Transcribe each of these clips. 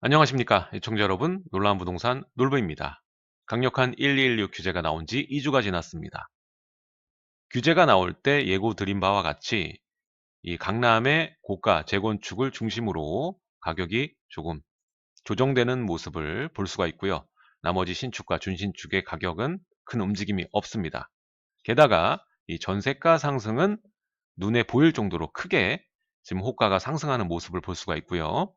안녕하십니까 시청자 여러분, 놀라운 부동산 놀부입니다. 강력한 1216 규제가 나온 지 2주가 지났습니다. 규제가 나올 때 예고 드린 바와 같이 이 강남의 고가 재건축을 중심으로 가격이 조금 조정되는 모습을 볼 수가 있고요. 나머지 신축과 준신축의 가격은 큰 움직임이 없습니다. 게다가 이 전세가 상승은 눈에 보일 정도로 크게 지금 호가가 상승하는 모습을 볼 수가 있고요.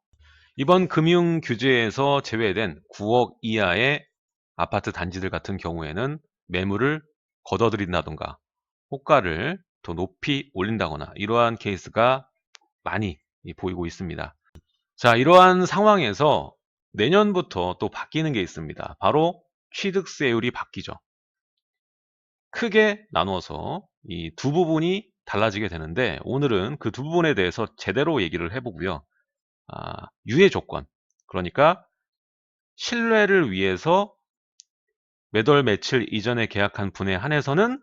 이번 금융 규제에서 제외된 9억 이하의 아파트 단지들 같은 경우에는 매물을 걷어들인다던가 호가를 더 높이 올린다거나 이러한 케이스가 많이 보이고 있습니다. 자, 이러한 상황에서 내년부터 또 바뀌는 게 있습니다. 바로 취득세율이 바뀌죠. 크게 나누어서 이 두 부분이 달라지게 되는데, 오늘은 그 두 부분에 대해서 제대로 얘기를 해보고요. 유예 조건, 그러니까 신뢰를 위해서 매월 며칠 이전에 계약한 분에 한해서는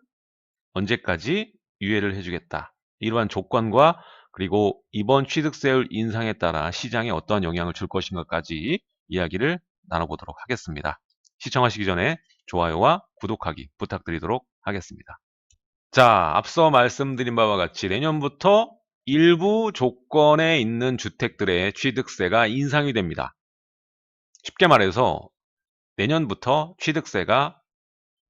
언제까지 유예를 해주겠다. 이러한 조건과 그리고 이번 취득세율 인상에 따라 시장에 어떠한 영향을 줄 것인가까지 이야기를 나눠보도록 하겠습니다. 시청하시기 전에 좋아요와 구독하기 부탁드리도록 하겠습니다. 자, 앞서 말씀드린 바와 같이 내년부터 일부 조건에 있는 주택들의 취득세가 인상이 됩니다. 쉽게 말해서 내년부터 취득세가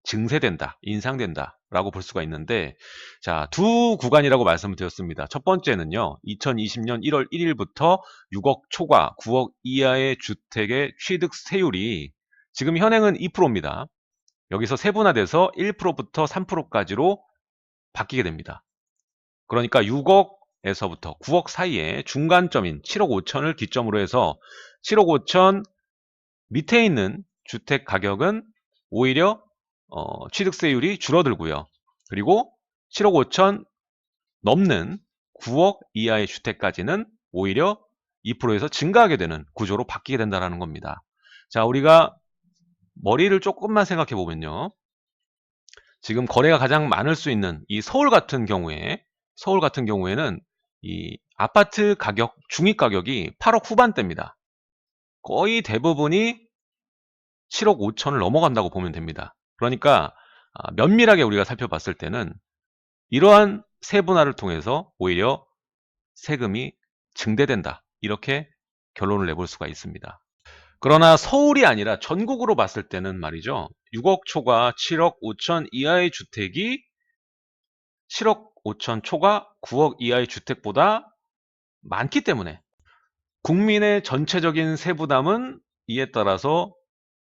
증세된다, 인상된다 라고 볼 수가 있는데, 자, 두 구간이라고 말씀을 드렸습니다. 첫 번째는요, 2020년 1월 1일부터 6억 초과 9억 이하의 주택의 취득세율이 지금 현행은 2%입니다. 여기서 세분화돼서 1%부터 3%까지로 바뀌게 됩니다. 그러니까 6억에서부터 9억 사이에 중간점인 7억 5천을 기점으로 해서 7억 5천 밑에 있는 주택 가격은 오히려 취득세율이 줄어들고요. 그리고 7억 5천 넘는 9억 이하의 주택까지는 오히려 2%에서 증가하게 되는 구조로 바뀌게 된다는 겁니다. 자, 우리가 머리를 조금만 생각해 보면요. 지금 거래가 가장 많을 수 있는 이 서울 같은 경우에는 이 아파트 가격, 중위 가격이 8억 후반대입니다. 거의 대부분이 7억 5천을 넘어간다고 보면 됩니다. 그러니까 면밀하게 우리가 살펴봤을 때는 이러한 세분화를 통해서 오히려 세금이 증대된다, 이렇게 결론을 내볼 수가 있습니다. 그러나 서울이 아니라 전국으로 봤을 때는 말이죠, 6억 초과 7억 5천 이하의 주택이 7억 5천 초과 9억 이하의 주택보다 많기 때문에 국민의 전체적인 세부담은 이에 따라서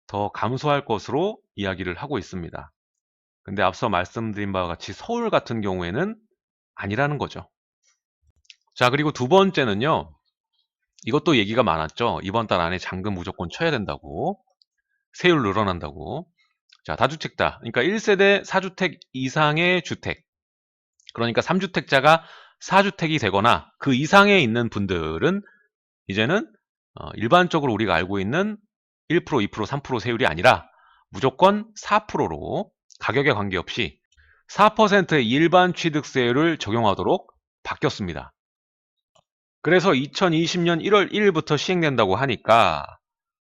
더 감소할 것으로 이야기를 하고 있습니다. 근데 앞서 말씀드린 바와 같이 서울 같은 경우에는 아니라는 거죠. 자, 그리고 두 번째는요. 이것도 얘기가 많았죠. 이번 달 안에 잔금 무조건 쳐야 된다고. 세율 늘어난다고. 자, 다주택자. 그러니까 1세대 4주택 이상의 주택. 그러니까 3주택자가 4주택이 되거나 그 이상에 있는 분들은 이제는 일반적으로 우리가 알고 있는 1%, 2%, 3% 세율이 아니라 무조건 4%로 가격에 관계없이 4%의 일반 취득세율을 적용하도록 바뀌었습니다. 그래서 2020년 1월 1일부터 시행된다고 하니까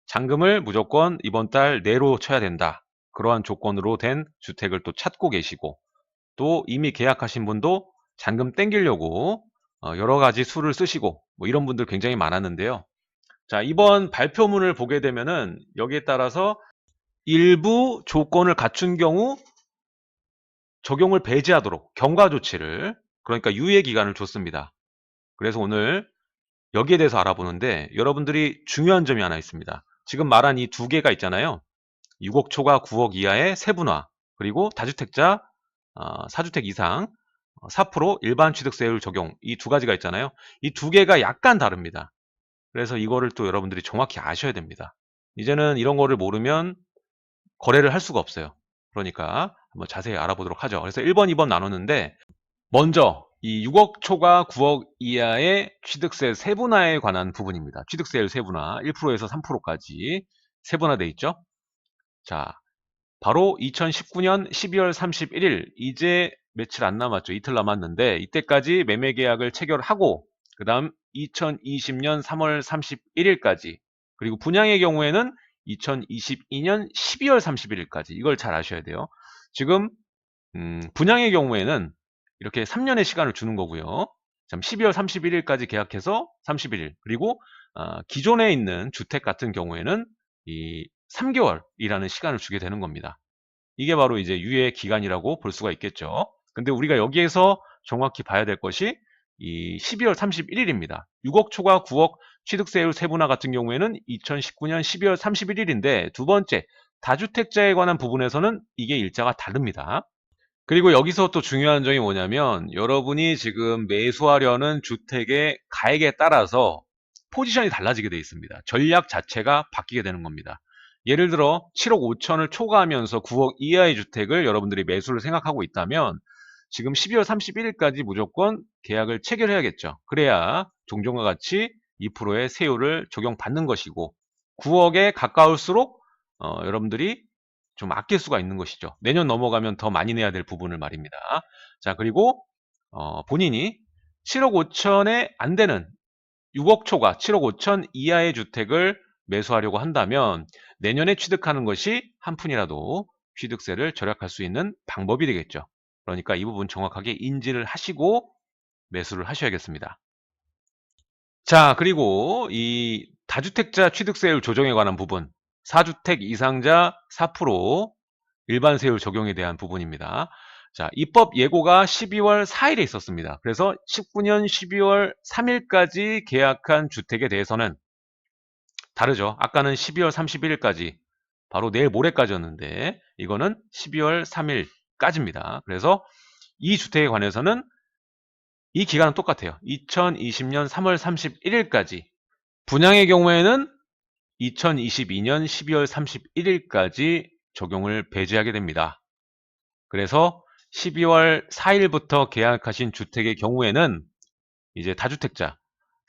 잔금을 무조건 이번 달 내로 쳐야 된다. 그러한 조건으로 된 주택을 또 찾고 계시고, 또 이미 계약하신 분도 잔금 땡기려고 여러 가지 수를 쓰시고 뭐 이런 분들 굉장히 많았는데요. 자, 이번 발표문을 보게 되면은 여기에 따라서 일부 조건을 갖춘 경우 적용을 배제하도록 경과 조치를, 그러니까 유예 기간을 줬습니다. 그래서 오늘 여기에 대해서 알아보는데, 여러분들이 중요한 점이 하나 있습니다. 지금 말한 이 두 개가 있잖아요. 6억 초과 9억 이하의 세분화, 그리고 다주택자 4주택 이상 4% 일반 취득세율 적용, 이 두 가지가 있잖아요. 이 두 개가 약간 다릅니다. 그래서 이거를 또 여러분들이 정확히 아셔야 됩니다. 이제는 이런 거를 모르면 거래를 할 수가 없어요. 그러니까 한번 자세히 알아보도록 하죠. 그래서 1번, 2번 나눴는데, 먼저 이 6억 초과 9억 이하의 취득세 세분화에 관한 부분입니다. 취득세율 세분화 1%에서 3%까지 세분화돼 있죠. 자, 바로 2019년 12월 31일, 이제 며칠 안 남았죠. 이틀 남았는데 이때까지 매매 계약을 체결하고, 그 다음 2020년 3월 31일까지 그리고 분양의 경우에는 2022년 12월 31일까지. 이걸 잘 아셔야 돼요. 지금 분양의 경우에는 이렇게 3년의 시간을 주는 거고요. 12월 31일까지 계약해서 31일. 그리고 기존에 있는 주택 같은 경우에는 이 3개월이라는 시간을 주게 되는 겁니다. 이게 바로 이제 유예 기간이라고 볼 수가 있겠죠. 근데 우리가 여기에서 정확히 봐야 될 것이 이 12월 31일입니다. 6억 초과 9억 취득세율 세분화 같은 경우에는 2019년 12월 31일인데 두 번째 다주택자에 관한 부분에서는 이게 일자가 다릅니다. 그리고 여기서 또 중요한 점이 뭐냐면 여러분이 지금 매수하려는 주택의 가액에 따라서 포지션이 달라지게 되어 있습니다. 전략 자체가 바뀌게 되는 겁니다. 예를 들어 7억 5천을 초과하면서 9억 이하의 주택을 여러분들이 매수를 생각하고 있다면 지금 12월 31일까지 무조건 계약을 체결해야겠죠. 그래야 종전과 같이 2%의 세율을 적용받는 것이고 9억에 가까울수록 여러분들이 좀 아낄 수가 있는 것이죠. 내년 넘어가면 더 많이 내야 될 부분을 말입니다. 자, 그리고 본인이 7억 5천에 안 되는 6억 초과 7억 5천 이하의 주택을 매수하려고 한다면 내년에 취득하는 것이 한 푼이라도 취득세를 절약할 수 있는 방법이 되겠죠. 그러니까 이 부분 정확하게 인지를 하시고 매수를 하셔야겠습니다. 자, 그리고 이 다주택자 취득세율 조정에 관한 부분 4주택 이상자 4% 일반 세율 적용에 대한 부분입니다. 자, 입법 예고가 12월 4일에 있었습니다. 그래서 19년 12월 3일까지 계약한 주택에 대해서는 다르죠. 아까는 12월 31일까지 바로 내일 모레까지였는데 이거는 12월 3일까지입니다. 그래서 이 주택에 관해서는 이 기간은 똑같아요. 2020년 3월 31일까지. 분양의 경우에는 2022년 12월 31일까지 적용을 배제하게 됩니다. 그래서 12월 4일부터 계약하신 주택의 경우에는 이제 다주택자,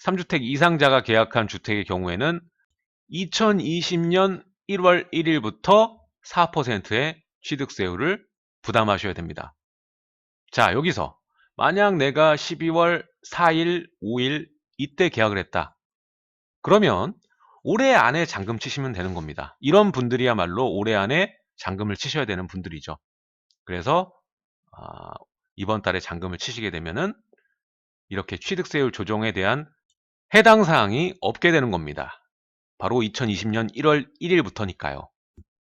3주택 이상자가 계약한 주택의 경우에는 2020년 1월 1일부터 4%의 취득세율을 부담하셔야 됩니다. 자, 여기서 만약 내가 12월 4일, 5일 이때 계약을 했다. 그러면 올해 안에 잔금 치시면 되는 겁니다. 이런 분들이야말로 올해 안에 잔금을 치셔야 되는 분들이죠. 그래서 이번 달에 잔금을 치시게 되면은 이렇게 취득세율 조정에 대한 해당 사항이 없게 되는 겁니다. 바로 2020년 1월 1일부터니까요.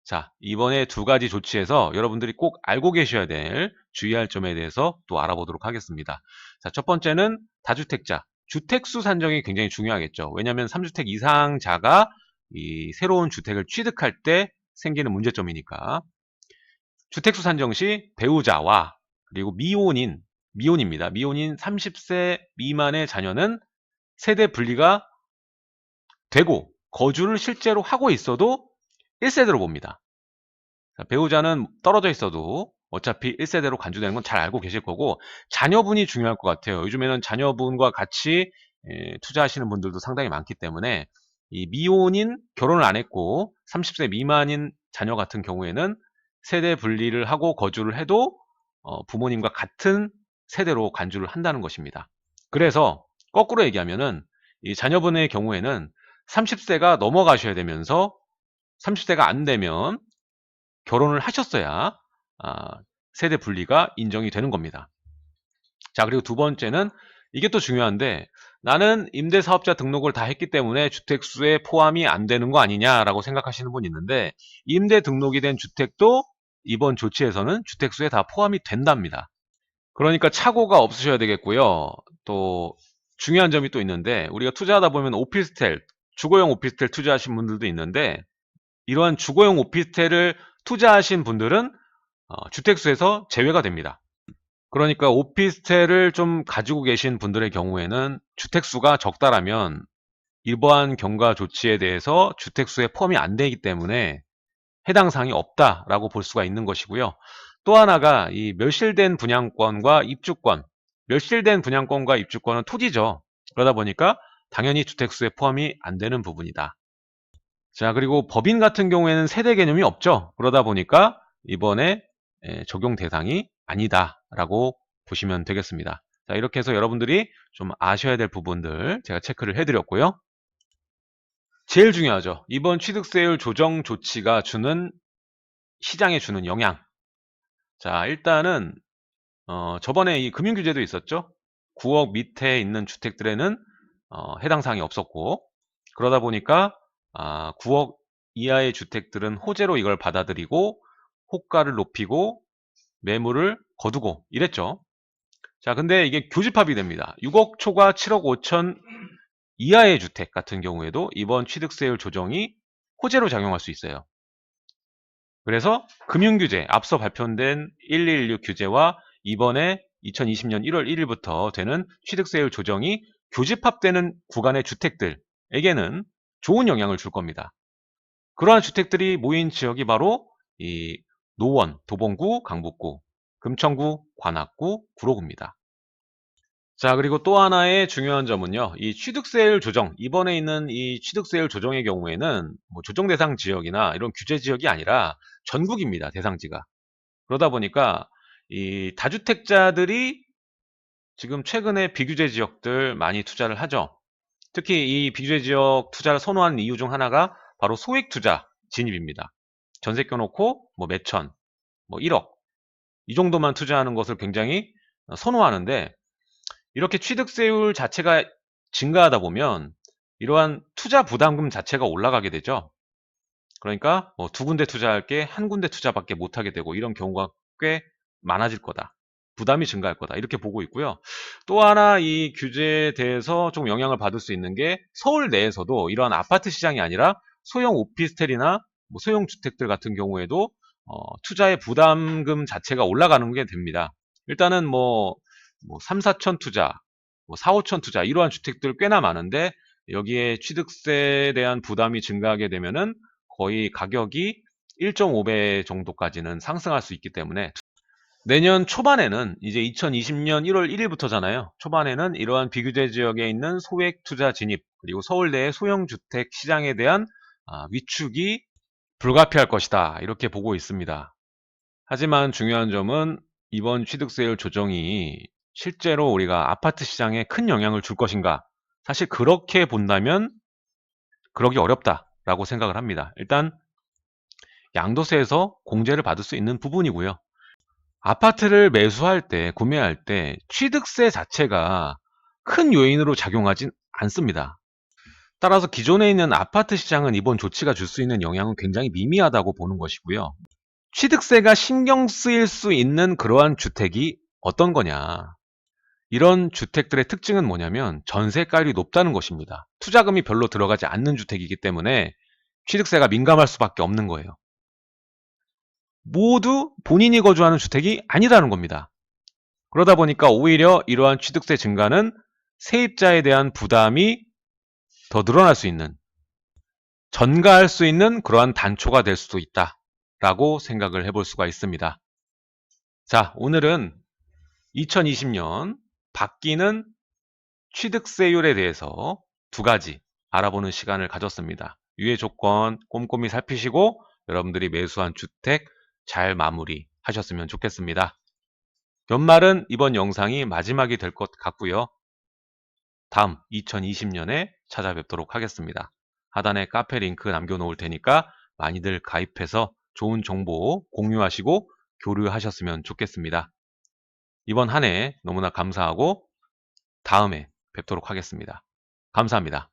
자, 이번에 두 가지 조치에서 여러분들이 꼭 알고 계셔야 될 주의할 점에 대해서 또 알아보도록 하겠습니다. 자, 첫 번째는 다주택자. 주택수 산정이 굉장히 중요하겠죠. 왜냐하면 3주택 이상자가 이 새로운 주택을 취득할 때 생기는 문제점이니까. 주택수 산정 시 배우자와 그리고 미혼입니다. 미혼인 30세 미만의 자녀는 세대 분리가 되고 거주를 실제로 하고 있어도 1세대로 봅니다. 배우자는 떨어져 있어도 어차피 1세대로 간주되는 건 잘 알고 계실 거고 자녀분이 중요할 것 같아요. 요즘에는 자녀분과 같이 투자하시는 분들도 상당히 많기 때문에 이 미혼인 결혼을 안 했고 30세 미만인 자녀 같은 경우에는 세대 분리를 하고 거주를 해도 부모님과 같은 세대로 간주를 한다는 것입니다. 그래서 거꾸로 얘기하면은 이 자녀분의 경우에는 30세가 넘어가셔야 되면서 30세가 안 되면 결혼을 하셨어야 세대 분리가 인정이 되는 겁니다. 자, 그리고 두 번째는 이게 또 중요한데 나는 임대사업자 등록을 다 했기 때문에 주택수에 포함이 안 되는 거 아니냐라고 생각하시는 분이 있는데 임대 등록이 된 주택도 이번 조치에서는 주택수에 다 포함이 된답니다. 그러니까 착오가 없으셔야 되겠고요. 또 중요한 점이 또 있는데 우리가 투자하다 보면 오피스텔, 주거용 오피스텔 투자하신 분들도 있는데 이러한 주거용 오피스텔을 투자하신 분들은 주택수에서 제외가 됩니다. 그러니까 오피스텔을 좀 가지고 계신 분들의 경우에는 주택수가 적다라면 이러한 경과 조치에 대해서 주택수에 포함이 안 되기 때문에 해당 사항이 없다라고 볼 수가 있는 것이고요. 또 하나가 이 멸실된 분양권과 입주권, 멸실된 분양권과 입주권은 토지죠. 그러다 보니까 당연히 주택수에 포함이 안 되는 부분이다. 자, 그리고 법인 같은 경우에는 세대 개념이 없죠. 그러다 보니까 이번에 적용 대상이 아니다라고 보시면 되겠습니다. 자, 이렇게 해서 여러분들이 좀 아셔야 될 부분들 제가 체크를 해드렸고요. 제일 중요하죠. 이번 취득세율 조정 조치가 주는 시장에 주는 영향. 자, 일단은 저번에 이 금융규제도 있었죠. 9억 밑에 있는 주택들에는 해당 사항이 없었고, 그러다 보니까 9억 이하의 주택들은 호재로 이걸 받아들이고 호가를 높이고 매물을 거두고 이랬죠. 자, 근데 이게 교집합이 됩니다. 6억 초과 7억 5천 이하의 주택 같은 경우에도 이번 취득세율 조정이 호재로 작용할 수 있어요. 그래서 금융규제, 앞서 발표된 1216 규제와 이번에 2020년 1월 1일부터 되는 취득세율 조정이 교집합되는 구간의 주택들에게는 좋은 영향을 줄 겁니다. 그러한 주택들이 모인 지역이 바로 이 노원, 도봉구, 강북구, 금천구, 관악구, 구로구입니다. 자, 그리고 또 하나의 중요한 점은요. 이 취득세율 조정, 이번에 있는 이 취득세율 조정의 경우에는 뭐 조정 대상 지역이나 이런 규제 지역이 아니라 전국입니다. 대상지가. 그러다 보니까 이 다주택자들이 지금 최근에 비규제 지역들 많이 투자를 하죠. 특히 이 비규제 지역 투자를 선호하는 이유 중 하나가 바로 소액 투자 진입입니다. 전세 껴놓고 뭐 몇천, 뭐 1억 이 정도만 투자하는 것을 굉장히 선호하는데, 이렇게 취득세율 자체가 증가하다 보면 이러한 투자 부담금 자체가 올라가게 되죠. 그러니까 뭐 두 군데 투자할 게 한 군데 투자밖에 못하게 되고 이런 경우가 꽤 많아질 거다. 부담이 증가할 거다. 이렇게 보고 있고요. 또 하나 이 규제에 대해서 좀 영향을 받을 수 있는 게 서울 내에서도 이러한 아파트 시장이 아니라 소형 오피스텔이나 뭐 소형 주택들 같은 경우에도 투자의 부담금 자체가 올라가는 게 됩니다. 일단은 뭐 3, 4천 투자, 뭐 4, 5천 투자 이러한 주택들 꽤나 많은데 여기에 취득세에 대한 부담이 증가하게 되면은 거의 가격이 1.5배 정도까지는 상승할 수 있기 때문에 내년 초반에는 이제 2020년 1월 1일부터잖아요. 초반에는 이러한 비규제 지역에 있는 소액 투자 진입 그리고 서울대의 소형 주택 시장에 대한 위축이 불가피할 것이다. 이렇게 보고 있습니다. 하지만 중요한 점은 이번 취득세율 조정이 실제로 우리가 아파트 시장에 큰 영향을 줄 것인가? 사실 그렇게 본다면 그러기 어렵다라고 생각을 합니다. 일단 양도세에서 공제를 받을 수 있는 부분이고요. 아파트를 매수할 때, 구매할 때 취득세 자체가 큰 요인으로 작용하진 않습니다. 따라서 기존에 있는 아파트 시장은 이번 조치가 줄 수 있는 영향은 굉장히 미미하다고 보는 것이고요. 취득세가 신경 쓰일 수 있는 그러한 주택이 어떤 거냐. 이런 주택들의 특징은 뭐냐면 전세가율이 높다는 것입니다. 투자금이 별로 들어가지 않는 주택이기 때문에 취득세가 민감할 수밖에 없는 거예요. 모두 본인이 거주하는 주택이 아니라는 겁니다. 그러다 보니까 오히려 이러한 취득세 증가는 세입자에 대한 부담이 더 늘어날 수 있는, 전가할 수 있는 그러한 단초가 될 수도 있다라고 생각을 해볼 수가 있습니다. 자, 오늘은 2020년 바뀌는 취득세율에 대해서 두 가지 알아보는 시간을 가졌습니다. 유예 조건 꼼꼼히 살피시고 여러분들이 매수한 주택 잘 마무리하셨으면 좋겠습니다. 연말은 이번 영상이 마지막이 될 것 같고요. 다음 2020년에 찾아뵙도록 하겠습니다. 하단에 카페 링크 남겨놓을 테니까 많이들 가입해서 좋은 정보 공유하시고 교류하셨으면 좋겠습니다. 이번 한 해 너무나 감사하고 다음에 뵙도록 하겠습니다. 감사합니다.